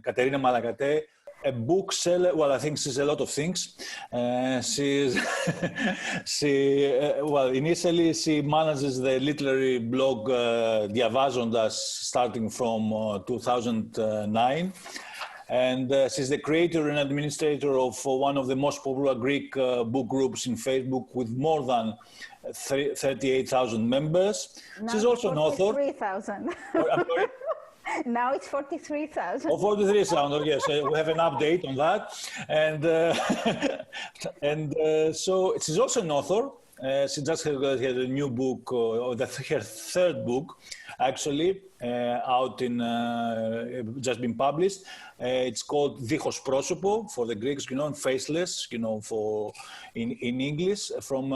Katerina Malakate, a bookseller. Well, I think she's a lot of things. Well, initially she manages the literary blog Diavazondas starting from 2009. And she's the creator and administrator of one of the most popular Greek book groups in Facebook with more than 38,000 members. Now she's also an author. 43,000. Now it's 43,000. Oh, 43,000, yes. We have an update on that. And so she's also an author. She just had a new book, her third book, actually, out in, just been published. It's called Dichos Prosopo for the Greeks, you know, and faceless, you know, for in English from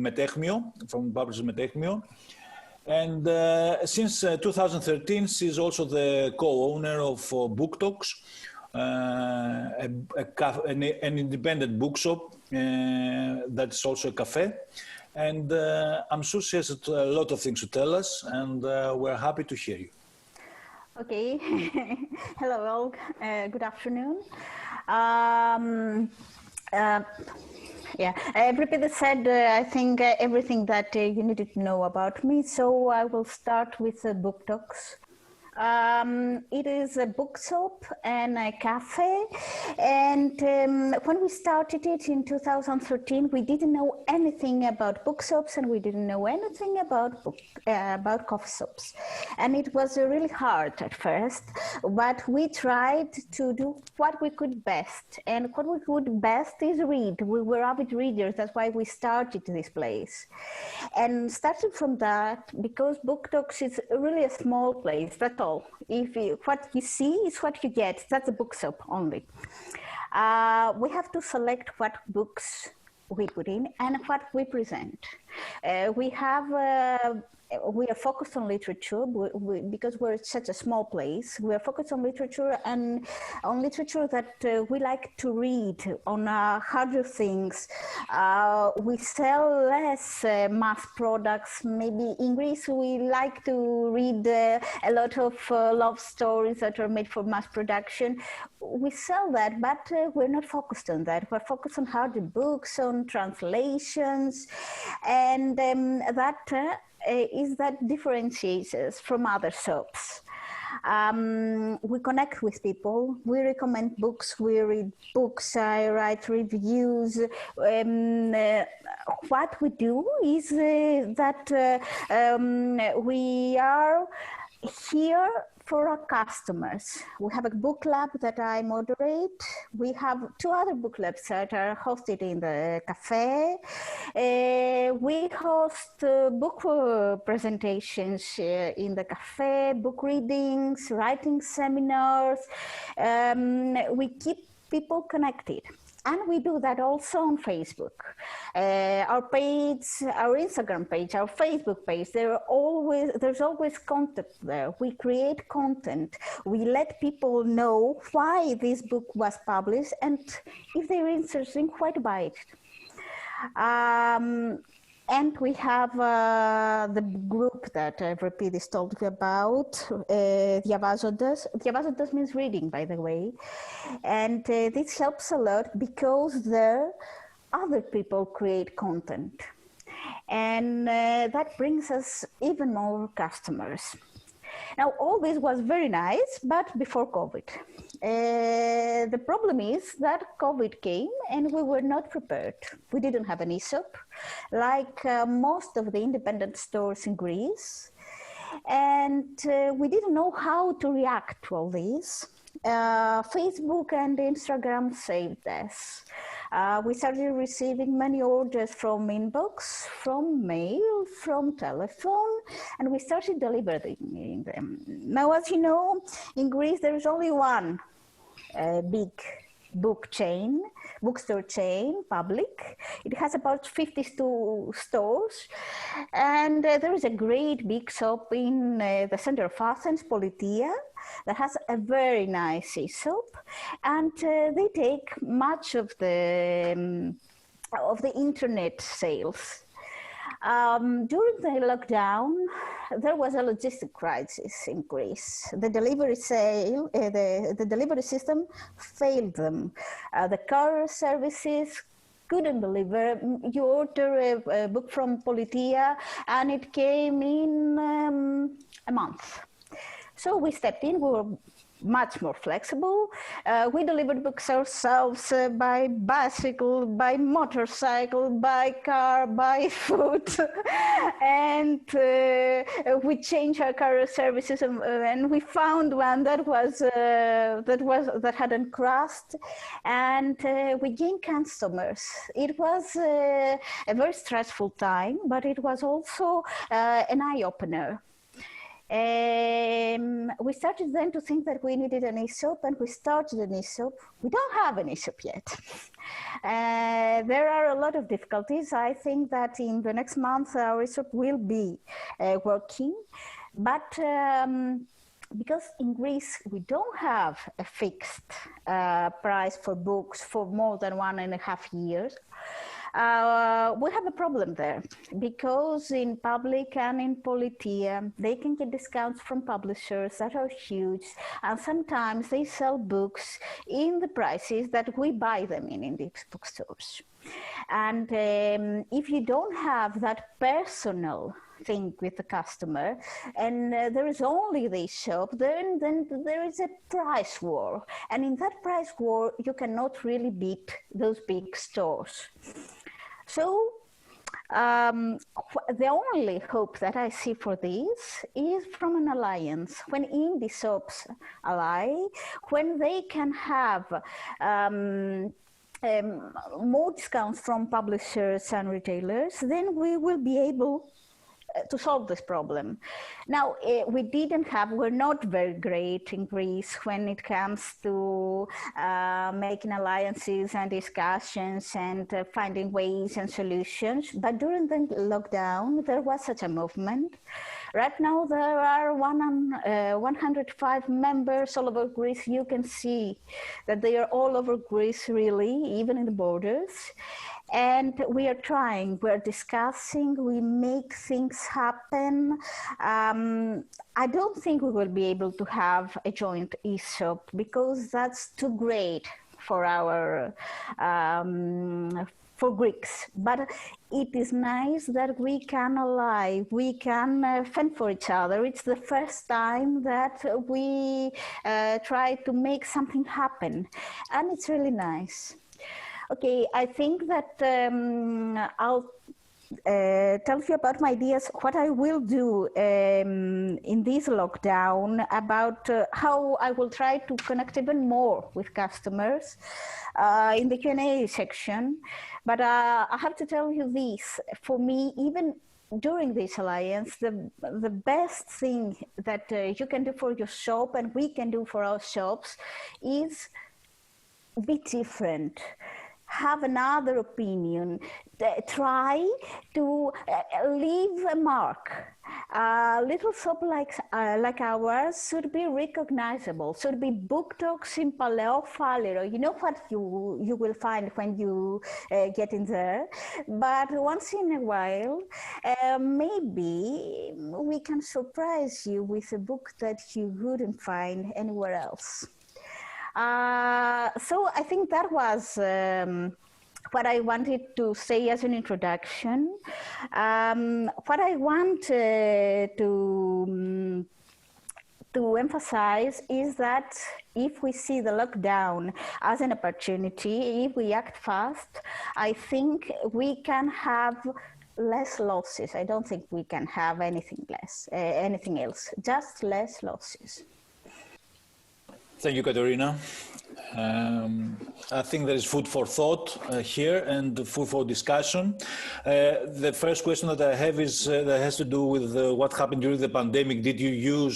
Metechmio, from publisher Metechmio. And since 2013, she's also the co-owner of Booktalks, an independent bookshop that's also a cafe. And I'm sure she has a lot of things to tell us, and we're happy to hear you. Okay. Hello all. Good afternoon. Yeah, Evripidis said, I think, everything that you needed to know about me, so I will start with Booktalks. It is a bookshop and a cafe, and when we started it in 2013, we didn't know anything about bookshops, and we didn't know anything about coffee shops, and it was really hard at first, but we tried to do what we could best, and what we could best is read. We were avid readers, that's why we started this place. And starting from that, because Booktalks is really a small place, that's all. What you see is what you get. That's a bookshop only. We have to select what books we put in and what we present. We are focused on literature because we're such a small place. We are focused on literature and on literature that we like to read, on harder things. We sell less mass products. Maybe in Greece we like to read a lot of love stories that are made for mass production. We sell that, but we're not focused on that. We're focused on harder books, on translations, and that differentiates us from other shops. We connect with people, we recommend books, we read books, I write reviews. What we do is that we are here for our customers. We have a book club that I moderate. We have 2 other book clubs that are hosted in the cafe. We host book presentations in the cafe, book readings, writing seminars. We keep people connected. And we do that also on Facebook. Our page, our Instagram page, our Facebook page, there's always content there. We create content. We let people know why this book was published and if they're interested, why to buy it. And we have the group that Evripidis told you about, Diavazondas. Diavazondas means reading, by the way. And this helps a lot because there other people create content. And that brings us even more customers. Now, all this was very nice, but before COVID. The problem is that COVID came and we were not prepared. We didn't have an e-shop, like most of the independent stores in Greece. And we didn't know how to react to all this. Facebook and Instagram saved us. We started receiving many orders from inbox, from mail, from telephone, and we started delivering them. Now, as you know, in Greece, there is only one big bookstore chain, public. It has about 52 stores, and there is a great big shop in the center of Athens, Politia, that has a very nice e-shop, and they take much of the internet sales. During the lockdown, there was a logistic crisis in Greece. The delivery the delivery system failed them. The car services couldn't deliver. You order a book from Politia and it came in a month. So we stepped in. We were much more flexible. We delivered books ourselves by bicycle, by motorcycle, by car, by foot, and we changed our car services, and we found one that hadn't crashed, and we gained customers. It was a very stressful time, but it was also an eye-opener. We started then to think that we needed an e-shop, and we started an e-shop. We don't have an e-shop yet. There are a lot of difficulties. I think that in the next month our e-shop will be working, but because in Greece we don't have a fixed price for books for more than 1.5 years, we have a problem there, because in public and in Politia, they can get discounts from publishers that are huge, and sometimes they sell books in the prices that we buy them in these bookstores. And if you don't have that personal thing with the customer, and there is only this shop, then there is a price war. And in that price war, you cannot really beat those big stores. So the only hope that I see for this is from an alliance. When indie shops ally, when they can have more discounts from publishers and retailers, then we will be able to solve this problem. Now, we're not very great in Greece when it comes to making alliances and discussions and finding ways and solutions. But during the lockdown, there was such a movement. Right now, there are 105 members all over Greece. You can see that they are all over Greece, really, even in the borders. And we are trying, we're discussing, we make things happen. I don't think we will be able to have a joint e-shop because that's too great for for Greeks. But it is nice that we can ally, we can fend for each other. It's the first time that we try to make something happen, and it's really nice. Okay, I think that I'll tell you about my ideas, what I will do in this lockdown, about how I will try to connect even more with customers in the Q&A section. But I have to tell you this, for me, even during this alliance, the best thing that you can do for your shop and we can do for our shops is be different. Have another opinion, try to leave a mark. A little shop like ours should be recognizable, should be Booktalks in Paleo Falero. You know what you will find when you get in there, but once in a while, maybe we can surprise you with a book that you wouldn't find anywhere else. So I think that was what I wanted to say as an introduction. What I want to emphasize is that if we see the lockdown as an opportunity, if we act fast, I think we can have less losses. I don't think we can have anything else, just less losses. Thank you, Katerina. I think there is food for thought here and food for discussion. The first question that I have is that has to do with what happened during the pandemic. Did you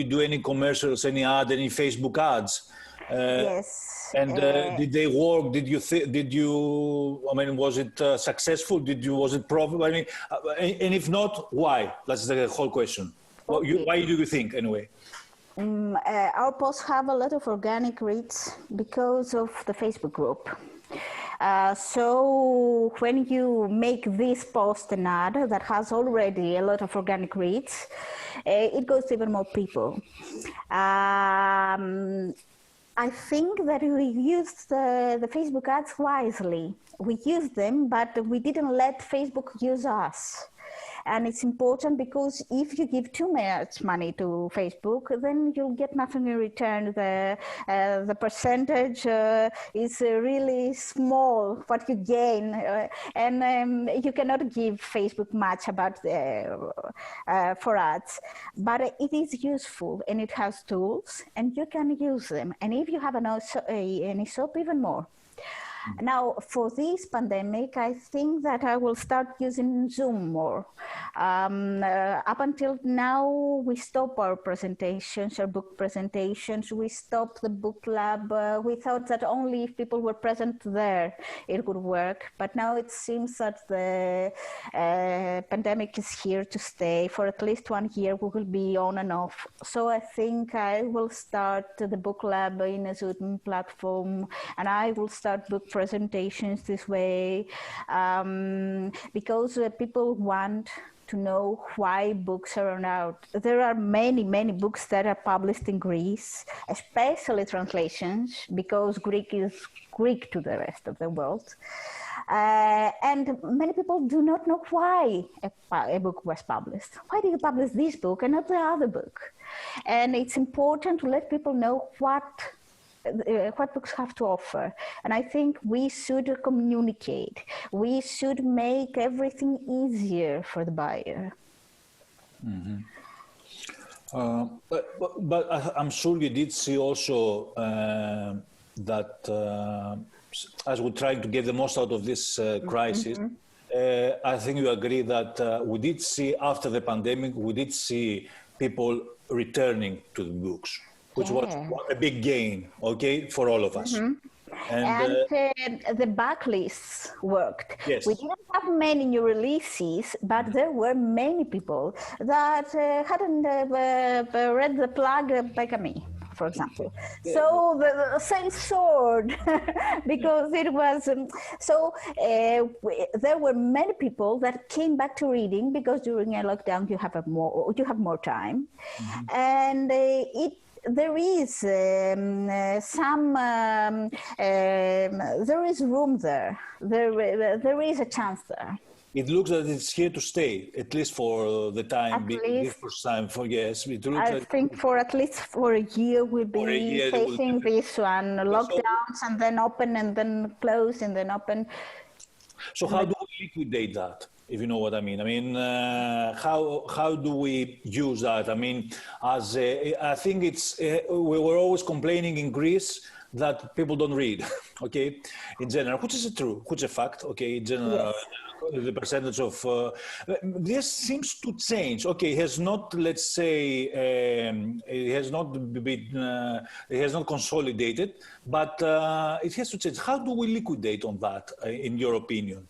do any commercials, any Facebook ads? Yes. And did they work? I mean, was it successful? Was it profitable? I mean, and if not, why? That's the whole question. Okay. Why do you think, anyway? Our posts have a lot of organic reach because of the Facebook group. So when you make this post an ad that has already a lot of organic reads, it goes to even more people. I think that we used the Facebook ads wisely. We used them, but we didn't let Facebook use us. And it's important because if you give too much money to Facebook, then you'll get nothing in return. The percentage is really small, what you gain. And you cannot give Facebook much about for ads. But it is useful and it has tools and you can use them. And if you have an e-shop, even more. Now, for this pandemic, I think that I will start using Zoom more. Up until now, we stop our presentations, our book presentations. We stopped the book lab. We thought that only if people were present there, it would work. But now it seems that the pandemic is here to stay. For at least 1 year, we will be on and off. So I think I will start the book lab in a Zoom platform, and I will start book presentations this way, because people want to know why books are out. There are many, many books that are published in Greece, especially translations, because Greek is Greek to the rest of the world. And many people do not know why a book was published. Why did you publish this book and not the other book? And it's important to let people know what books have to offer. And I think we should communicate. We should make everything easier for the buyer. Mm-hmm. But I'm sure you did see also that as we're trying to get the most out of this crisis, I think you agree that we did see after the pandemic, we did see people returning to the books, which was a big gain, okay, for all of us. And the backlists worked. Yes. We didn't have many new releases, but there were many people that hadn't read the plug by Camille, for example. So the same sword, because it was, there were many people that came back to reading because during a lockdown you have more time. And there is there is room there. There is a chance there. It looks that it's here to stay, at least for the time being. I think for at least for a year we'll be facing this one, lockdowns and then open and then close and then open. So how do we liquidate that? If you know what I mean. I mean, how do we use that? I mean, I think it's, we were always complaining in Greece that people don't read, okay, in general, which is true, which is a fact, okay, in general, the percentage of, this seems to change, okay, it has not, let's say, it has not been, it has not consolidated, but it has to change. How do we liquidate on that, in your opinion?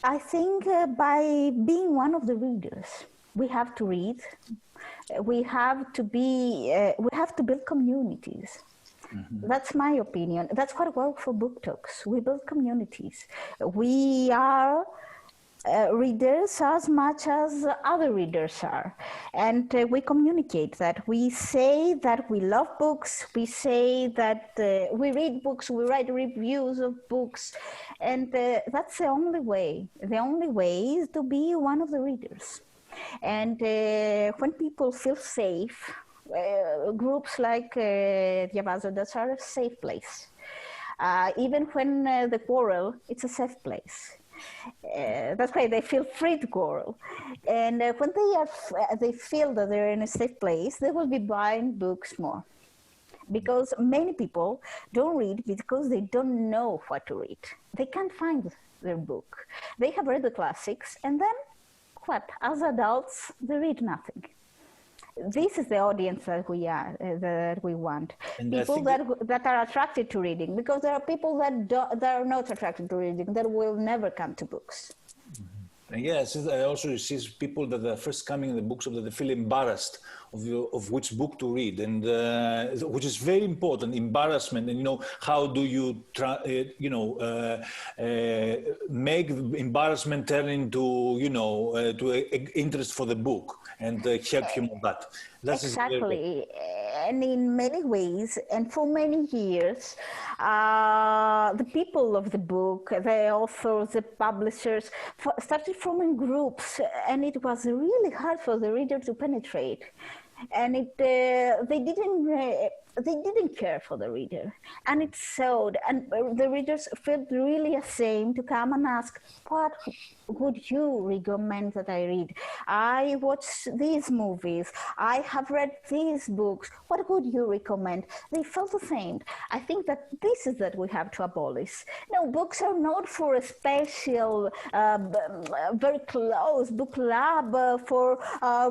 I think by being one of the readers. We have to read. We have to be. We have to build communities. That's my opinion. That's what works for Booktalks. We build communities. We are readers as much as other readers are, and we communicate that. We say that we love books. We say that we read books. We write reviews of books, and that's the only way. The only way is to be one of the readers. And when people feel safe, groups like Διαβάζοντας are a safe place. Even when they quarrel, it's a safe place. That's why they feel free to quarrel. And when they feel that they're in a safe place, they will be buying books more. Because many people don't read because they don't know what to read. They can't find their book. They have read the classics, and then what? As adults, they read nothing. This is the audience that we want. And people that are attracted to reading, because there are people that are not attracted to reading, that will never come to books. Yes, I also see people that are first coming in the bookshop that they feel embarrassed of which book to read, and which is very important. Embarrassment, and how do you make embarrassment turn into interest for the book and help him on that. Exactly, and in many ways, and for many years, the people of the book, the authors, the publishers, started forming groups, and it was really hard for the reader to penetrate. And they didn't care for the reader, and it showed. And the readers felt really ashamed to come and ask, "What would you recommend that I read? I watch these movies. I have read these books. What would you recommend?" They felt ashamed. I think that this is that we have to abolish. No, books are not for a special, very close book club for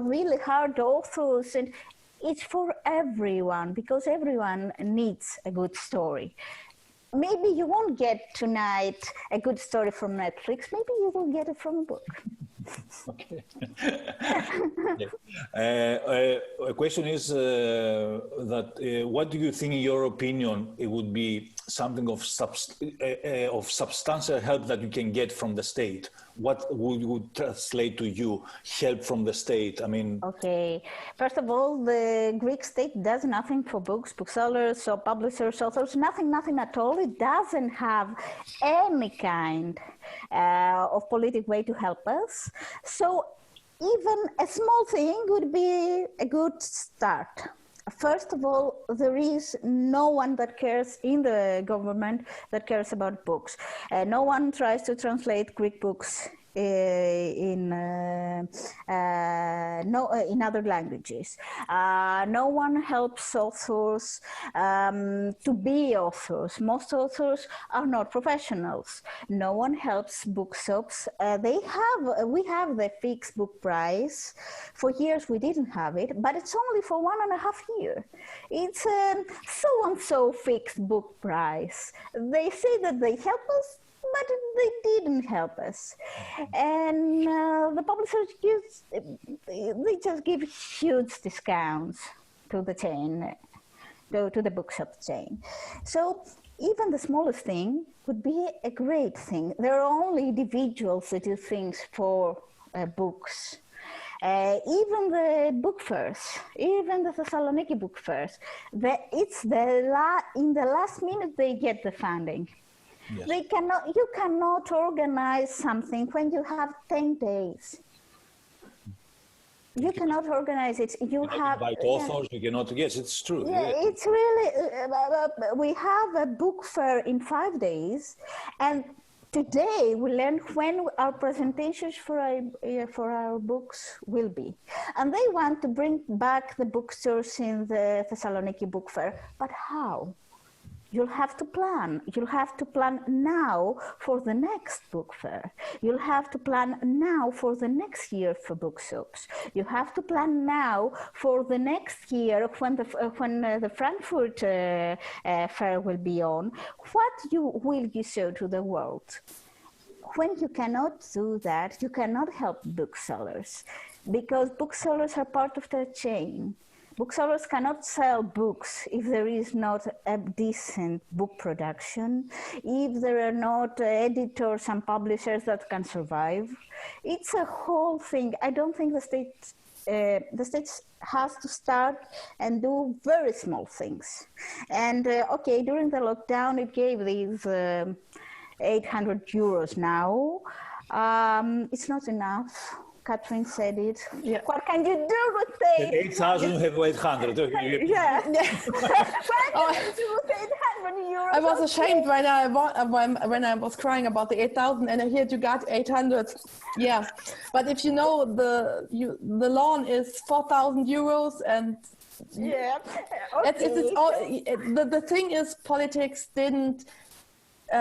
really hard authors, and it's for everyone, because everyone needs a good story. Maybe you won't get tonight a good story from Netflix. Maybe you will get it from a book. Okay. A question is that what do you think, in your opinion, it would be something of substantial help that you can get from the state? What would translate to you help from the state? I mean, okay. First of all, the Greek state does nothing for booksellers or publishers, authors, nothing at all. It doesn't have any kind of political way to help us. So even a small thing would be a good start. First of all, there is no one that cares in the government that cares about books. No one tries to translate Greek books in other languages. No one helps authors to be authors. Most authors are not professionals. No one helps bookshops. We have the fixed book price. For years we didn't have it, but it's only for 1.5 years. It's so-and-so fixed book price. They say that they help us, but they didn't help us. And the publishers they just give huge discounts to the chain, to the bookshop chain. So even the smallest thing would be a great thing. There are only individuals that do things for books. Even the book fairs, even the Thessaloniki book fairs, in the last minute they get the funding. Yes. You cannot organize something when you have 10 days. You cannot organize it. You have invite authors. You cannot. Yes, it's true. Yeah, it's really. We have a book fair in 5 days, and today we learn when our presentations for our books will be, and they want to bring back the bookstores in the Thessaloniki book fair. But how? You'll have to plan. You'll have to plan now for the next book fair. You'll have to plan now for the next year for bookshops. You have to plan now for the next year when the Frankfurter fair will be on. What will you show to the world? When you cannot do that, you cannot help booksellers, because booksellers are part of their chain. Booksellers cannot sell books if there is not a decent book production, if there are not editors and publishers that can survive. It's a whole thing. I don't think the state has to start and do very small things. And okay, during the lockdown, it gave these 800 euros now. It's not enough. Katrin said it. Yeah. What can you do with it? 8,000, you have 800. Yeah. What can you do with 800 euros? I was ashamed when I was crying about the 8,000, and I heard you got 800. Yeah, but if you know the loan is 4,000 euros, and yeah, okay. The thing is, politics didn't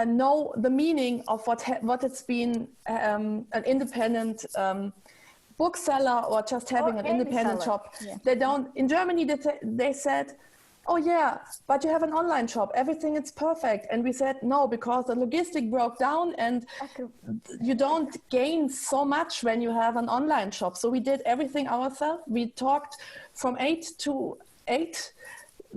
know the meaning of what it's been an independent bookseller or just having an independent shop. Yeah. They don't. In Germany, they said oh yeah, but you have an online shop, everything is perfect. And we said no, because the logistic broke down and you don't gain so much when you have an online shop. So we did everything ourselves. We talked from 8 to 8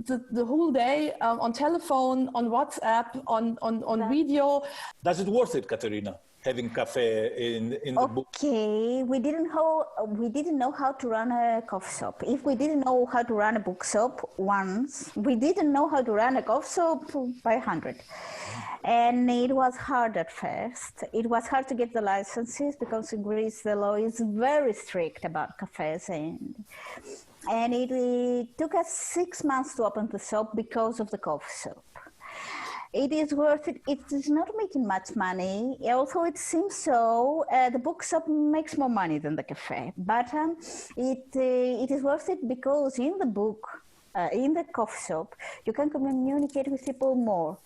the whole day on telephone, on WhatsApp, on video. Does it worth it, Katerina, having cafe in the book? Okay, we didn't know how to run a coffee shop. If we didn't know how to run a bookshop once, we didn't know how to run a coffee shop by 100. And it was hard at first. It was hard to get the licenses because in Greece the law is very strict about cafes, and it took us 6 months to open the shop because of the coffee shop. It is worth it. It is not making much money. Although it seems so, the bookshop makes more money than the cafe. But it is worth it because in the coffee shop, you can communicate with people more.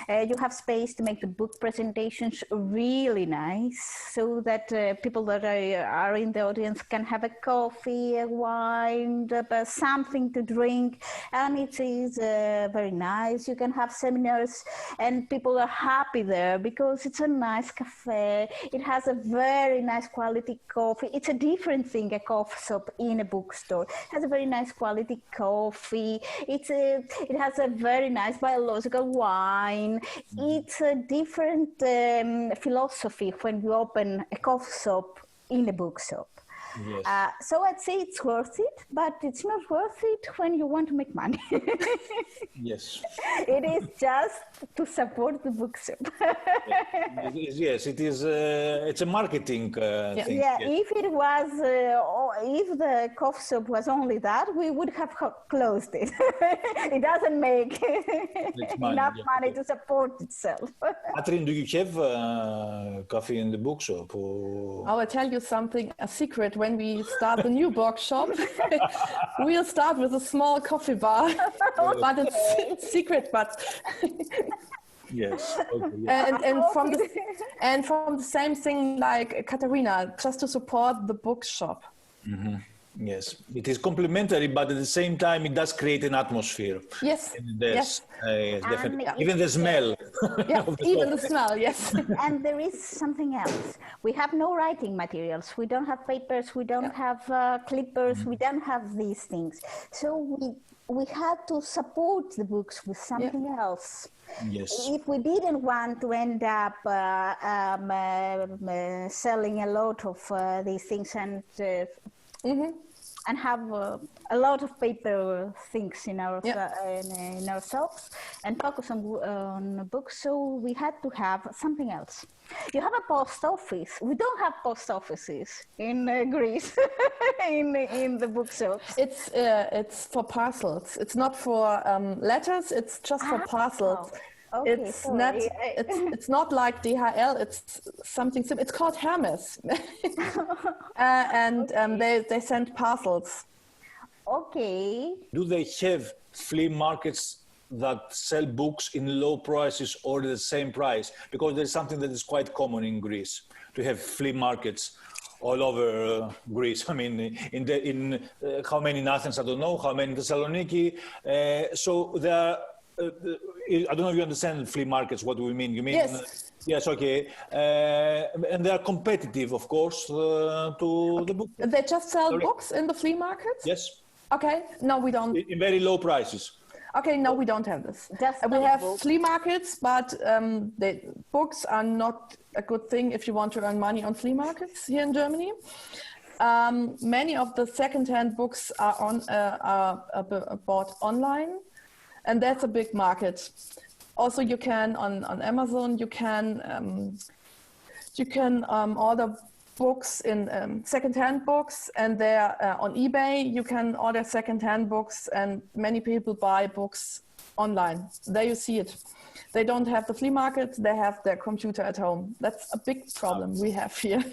You have space to make the book presentations really nice so that people that are in the audience can have a coffee, a wine, something to drink, and it is very nice. You can have seminars and people are happy there because it's a nice cafe. It has a very nice quality coffee. It's a different thing, a coffee shop in a bookstore. It has a very nice quality coffee. It has a very nice biological wine. It's a different philosophy when you open a coffee shop in a bookshop. Yes. So I'd say it's worth it, but it's not worth it when you want to make money. Yes. It is just to support the bookshop. Yes, it is. It's a marketing thing. Yeah, Yes. if it was, if the coffee shop was only that, we would have closed it. It doesn't make enough money to support itself. Katrin, do you have coffee in the bookshop? Or... I will tell you something, a secret. When we start the new bookshop, we'll start with a small coffee bar, but it's secret. But yes, okay, yes. and from the same thing like Katerina, just to support the bookshop. Mm-hmm. Yes, it is complementary, but at the same time, it does create an atmosphere. Yes, yes, yes, definitely. And even the smell. Yeah, even the smell. Yes. And there is something else. We have no writing materials. We don't have papers. We don't have clippers. We don't have these things. So we had to support the books with something else. Yes. If we didn't want to end up selling a lot of these things and have a lot of paper things in our in ourselves and focus on books, so we had to have something else. You have a post office. We don't have post offices in Greece in the bookshops. It's for parcels. It's not for letters. It's just for parcels. Okay, it's not like DHL. It's something simple. It's called Hermes, and they send parcels. Okay. Do they have flea markets that sell books in low prices or the same price? Because there's something that is quite common in Greece to have flea markets all over Greece. I mean, in how many in Athens, I don't know, how many in Thessaloniki. So there are, I don't know if you understand flea markets, what we mean. You mean? Yes. Yes, okay. And they are competitive, of course, to the book. They just sell books in the flea markets? Yes. Okay. No, we don't. In very low prices. Okay, no, we don't have this. We have flea markets, but the books are not a good thing if you want to earn money on flea markets here in Germany. Many of the second-hand books are bought online, and that's a big market. Also, you can on Amazon you can order books in second-hand books, and they're on eBay. You can order second-hand books, and many people buy books online. There you see it. They don't have the flea market. They have their computer at home. That's a big problem we have here.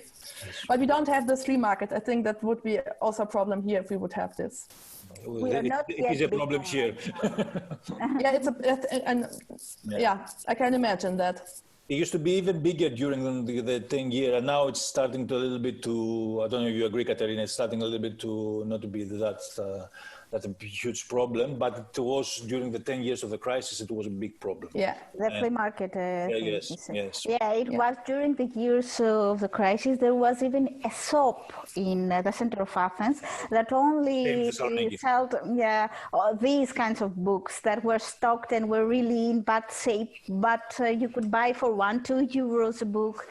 But we don't have this flea market. I think that would be also a problem here if we would have this. It is a problem here. Yeah, I can imagine that. It used to be even bigger during the 10 year, and now it's starting to a little bit to, I don't know if you agree, Katerina, it's starting a little bit to not to be that that's a huge problem. But it was during the 10 years of the crisis, it was a big problem. Yeah, the flea market. Yes. Yeah, it was during the years of the crisis. There was even a shop in the center of Athens that only sold these kinds of books that were stocked and were really in bad shape, but you could buy for €1-2 a book.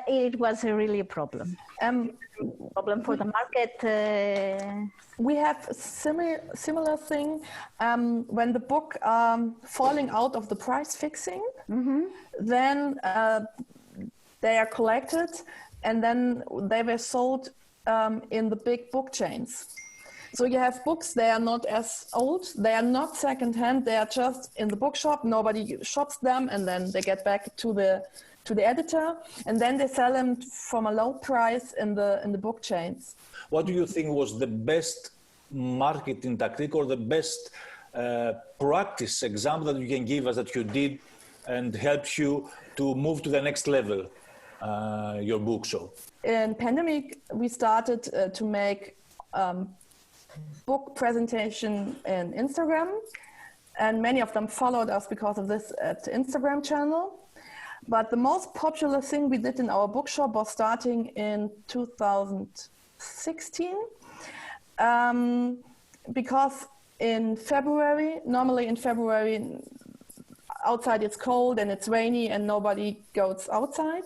It was really a problem. Problem for the market. We have similar thing when the book falling out of the price fixing, then they are collected and then they were sold in the big book chains. So you have books, they are not as old, they are not secondhand, they are just in the bookshop, nobody shops them, and then they get back to the editor, and then they sell them from a low price in the book chains. What do you think was the best marketing tactic or the best practice example that you can give us that you did and helps you to move to the next level, your bookshop? In pandemic, we started to make book presentation in Instagram, and many of them followed us because of this at the Instagram channel. But the most popular thing we did in our bookshop was starting in 2016, because in February, normally in February, outside it's cold and it's rainy and nobody goes outside.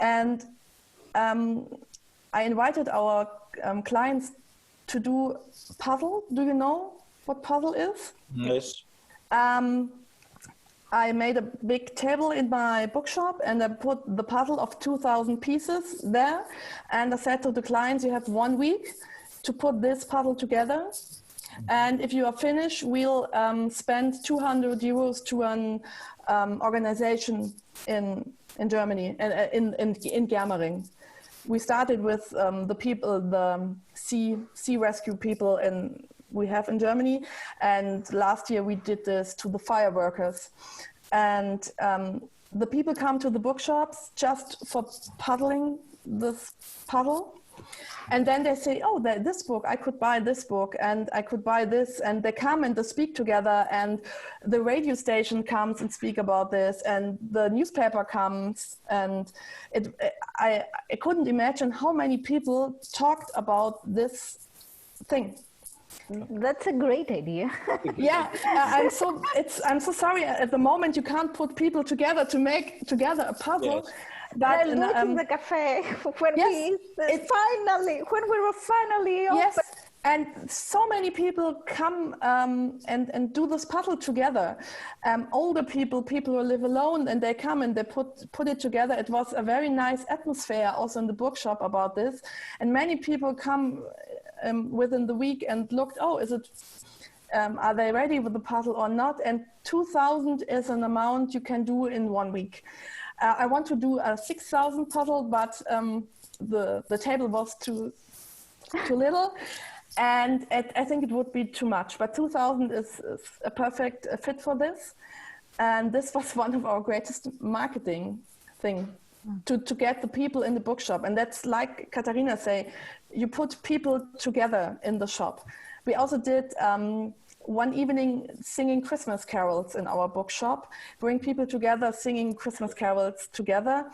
And I invited our clients to do puzzle. Do you know what puzzle is? Yes. I made a big table in my bookshop and I put the puzzle of 2,000 pieces there. And I said to the clients, you have 1 week to put this puzzle together. And if you are finished, we'll spend €200 to an organization in Germany, in Germering. We started with the sea rescue people we have in Germany, and last year we did this to the fire workers. And the people come to the bookshops just for puzzling this puzzle. And then they say, oh, this book, I could buy this book and I could buy this. And they come and they speak together, and the radio station comes and speak about this, and the newspaper comes. And I couldn't imagine how many people talked about this thing. That's a great idea. Yeah, I'm so sorry. At the moment, you can't put people together to make together a puzzle. Yes. But in the cafe when we were finally open. Yes, and so many people come and do this puzzle together. Older people who live alone, and they come and they put it together. It was a very nice atmosphere also in the bookshop about this, and many people come within the week and looked, are they ready with the puzzle or not? And 2,000 is an amount you can do in 1 week. I want to do a 6,000 puzzle, but the table was too little, and I think it would be too much. But 2,000 is a perfect fit for this, and this was one of our greatest marketing thing. To get the people in the bookshop. And that's like Katerina say, you put people together in the shop. We also did one evening singing Christmas carols in our bookshop, bring people together singing Christmas carols together.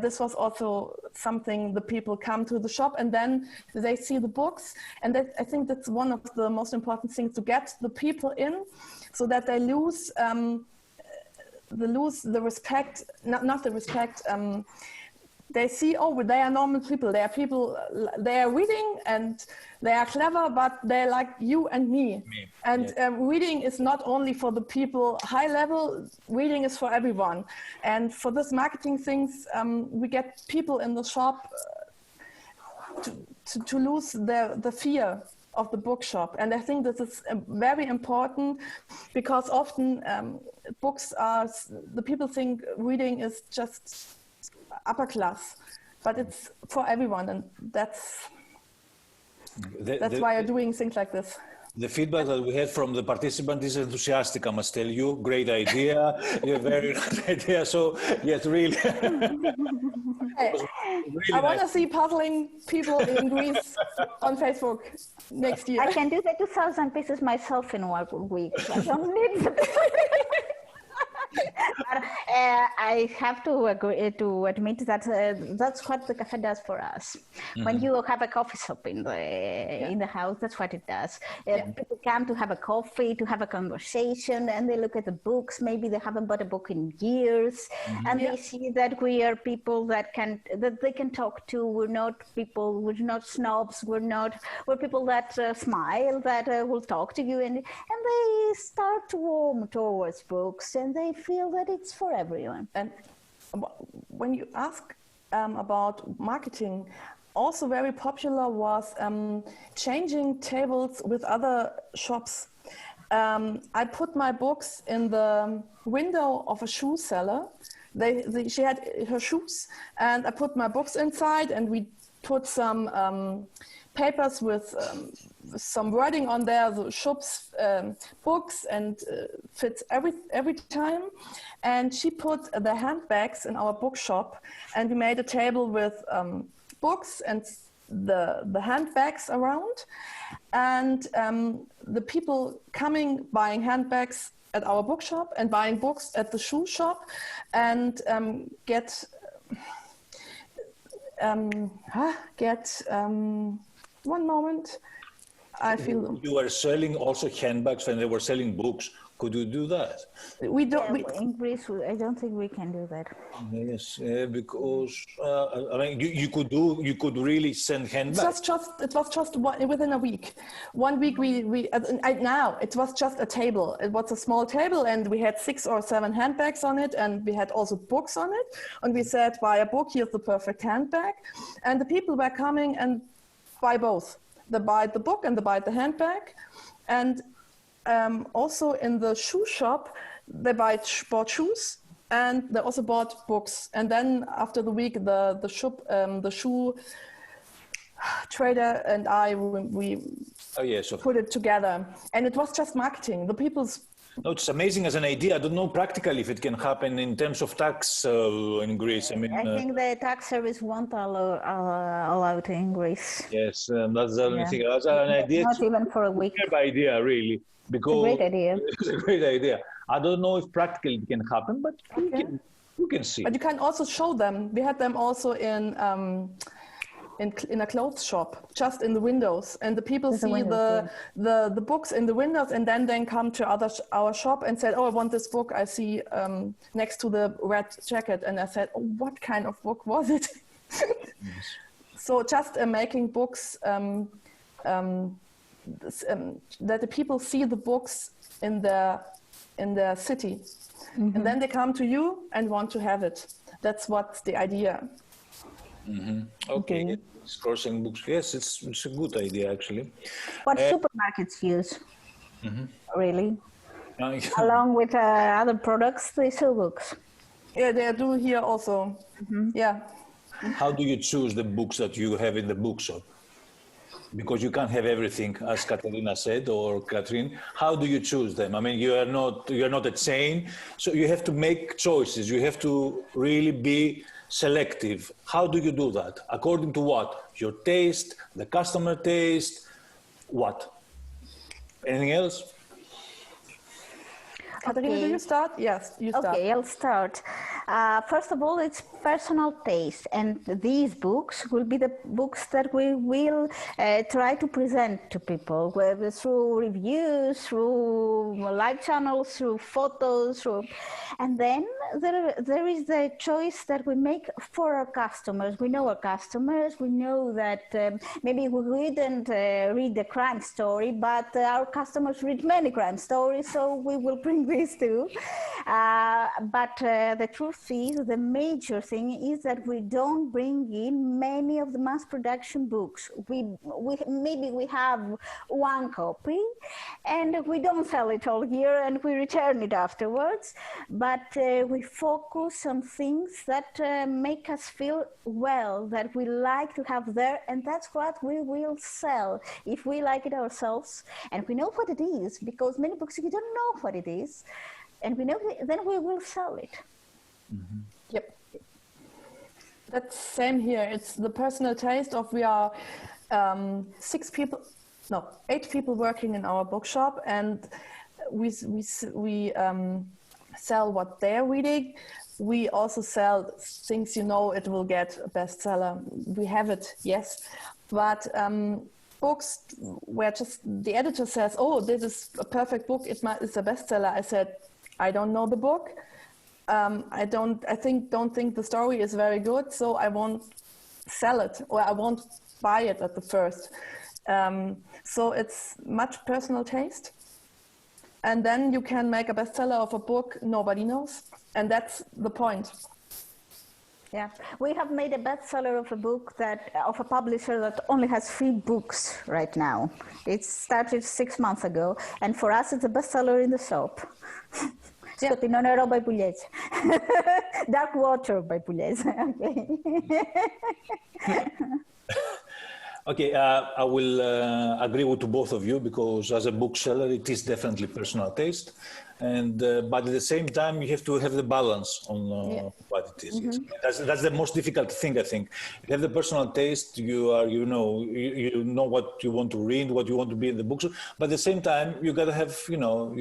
This was also something the people come to the shop and then they see the books. And I think that's one of the most important things, to get the people in so that they lose the respect, not the respect. They see, they are normal people. They are people, they are reading and they are clever, but they're like you and me. And yes. Reading is not only for the people high level, reading is for everyone. And for this marketing things, we get people in the shop to lose the fear of the bookshop. And I think this is very important, because often the people think reading is just upper class, but it's for everyone, and that's why I'm doing things like this. The feedback that we had from the participant is enthusiastic, I must tell you. Great idea, a very good idea. So, yes, really. I want to see puzzling people in Greece on Facebook next year. I can do the 2,000 pieces myself in 1 week. I don't need But, I have to agree to admit that that's what the cafe does for us. Mm-hmm. When you have a coffee shop in the house, that's what it does. People come to have a coffee, to have a conversation, and they look at the books. Maybe they haven't bought a book in years, and they see that we are people that they can talk to. We're not snobs. We're people that smile, that will talk to you, and they start to warm towards books, and they feel that it's for everyone. And when you ask about marketing, also very popular was changing tables with other shops. I put my books in the window of a shoe seller. She had her shoes, and I put my books inside, and we put some papers with some wording on there, the shop's books, and fits every time. And she put the handbags in our bookshop, and we made a table with books and the handbags around. And the people coming, buying handbags at our bookshop and buying books at the shoe shop, and get one moment. I feel you were selling also handbags when they were selling books. Could you do that? We don't. In Greece, I don't think we can do that. Yes, because I mean, you could really send handbags. It was just within a week. 1 week now it was just a table. It was a small table, and we had 6 or 7 handbags on it, and we had also books on it. And we said, buy a book, here's the perfect handbag. And the people were coming and buy both. They buy the book and they buy the handbag. And also in the shoe shop, they bought shoes, and they also bought books. And then after the week, the shoe trader and I, we put it together. And it was just marketing. The people's. No, it's amazing as an idea. I don't know practically if it can happen in terms of tax in Greece. I mean, I think the tax service won't allow it in Greece. Yes, that's the only thing. That's an idea. Not even for a week. It's a great idea, really. Because it's a great idea. It's a great idea. I don't know if practically it can happen, but you can see. But you can also show them. We had them also in a clothes shop, just in the windows, and the people see the books in the windows, and then come to our shop and said, oh, I want this book I see next to the red jacket. And I said, oh, what kind of book was it? Yes. So just making books that the people see the books in their city, and then they come to you and want to have it. That's what's the idea. Mm-hmm. Okay, crossing books. Yes, it's a good idea actually. What supermarkets use, really, along with other products, they sell books. Yeah, they do here also. Mm-hmm. Yeah. How do you choose the books that you have in the bookshop? Because you can't have everything, as Katerina said, or Katrin. How do you choose them? I mean, you are not a chain, so you have to make choices. You have to really be selective. How do you do that? According to what? Your taste, the customer taste, what? Anything else? Katerina, do you start? Yes, you start. Okay, I'll start. First of all, it's personal taste, and these books will be the books that we will try to present to people, whether through reviews, through live channels, through photos, and then there is the choice that we make for our customers. We know our customers. We know that maybe we didn't read the crime story, but our customers read many crime stories, so we will bring these too. But the truth truth is, the major thing is that we don't bring in many of the mass production books. Maybe we have one copy and we don't sell it all year and we return it afterwards. But we focus on things that make us feel well, that we like to have there, and that's what we will sell if we like it ourselves and we know what it is, because many books you don't know what it is, and we know then we will sell it. Mm-hmm. Yep, that's same here. It's the personal taste of, we are 8 people working in our bookshop, and we sell what they're reading. We also sell things, you know, it will get a bestseller. We have it, yes, but books where just the editor says, "Oh, this is a perfect book. It's a bestseller." I said, "I don't know the book. I don't think the story is very good, so I won't sell it, or I won't buy it at the first." So it's much personal taste. And then you can make a bestseller of a book nobody knows. And that's the point. Yeah, we have made a bestseller of a book of a publisher that only has 3 books right now. It started 6 months ago. And for us, it's a bestseller in the shop. Σκοτεινό νερό by Pugliese. Dark Water by Pugliese. Okay, I will agree with both of you, because as a bookseller, it is definitely personal taste, and but at the same time, you have to have the balance on what it is. Mm-hmm. That's the most difficult thing, I think. You have the personal taste. You know what you want to read, what you want to be in the books. But at the same time, you gotta have,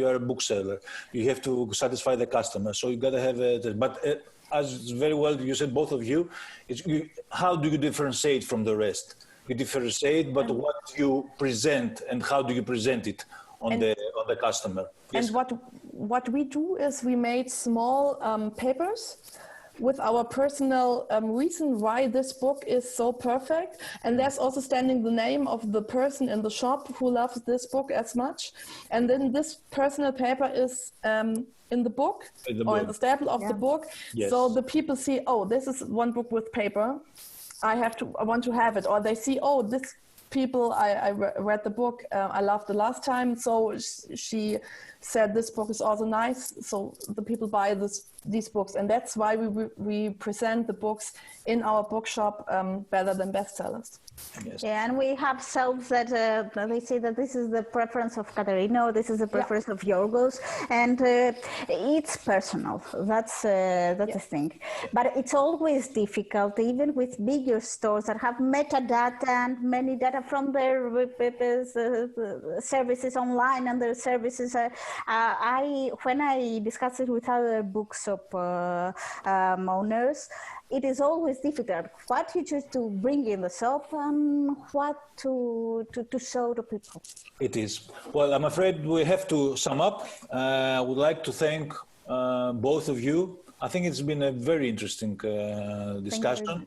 you are a bookseller. You have to satisfy the customer, so you gotta have it. But as very well you said, both of you, how do you differentiate from the rest? You differentiate, but what you present and how do you present it on the customer? Yes. And what we do is we made small papers with our personal reason why this book is so perfect, and there's also standing the name of the person in the shop who loves this book as much, and then this personal paper is in the book or in the staple of the book. Yes. So the people see, oh, this is one book with paper. I want to have it, or they see, oh, this people, I read the book, I loved the last time, so she said this book is also nice, so the people buy these books, and that's why we present the books in our bookshop better than bestsellers. Yes. Yeah, and we have shelves that they say that this is the preference of Katerina, or this is the preference of Yorgos, and it's personal. That's the thing. But it's always difficult, even with bigger stores that have metadata and many data from their services online and their services. When I discuss it with other bookshop owners, it is always difficult what you choose to bring in the shop and what to show to people. It is. Well, I'm afraid we have to sum up. I would like to thank both of you. I think it's been a very interesting discussion.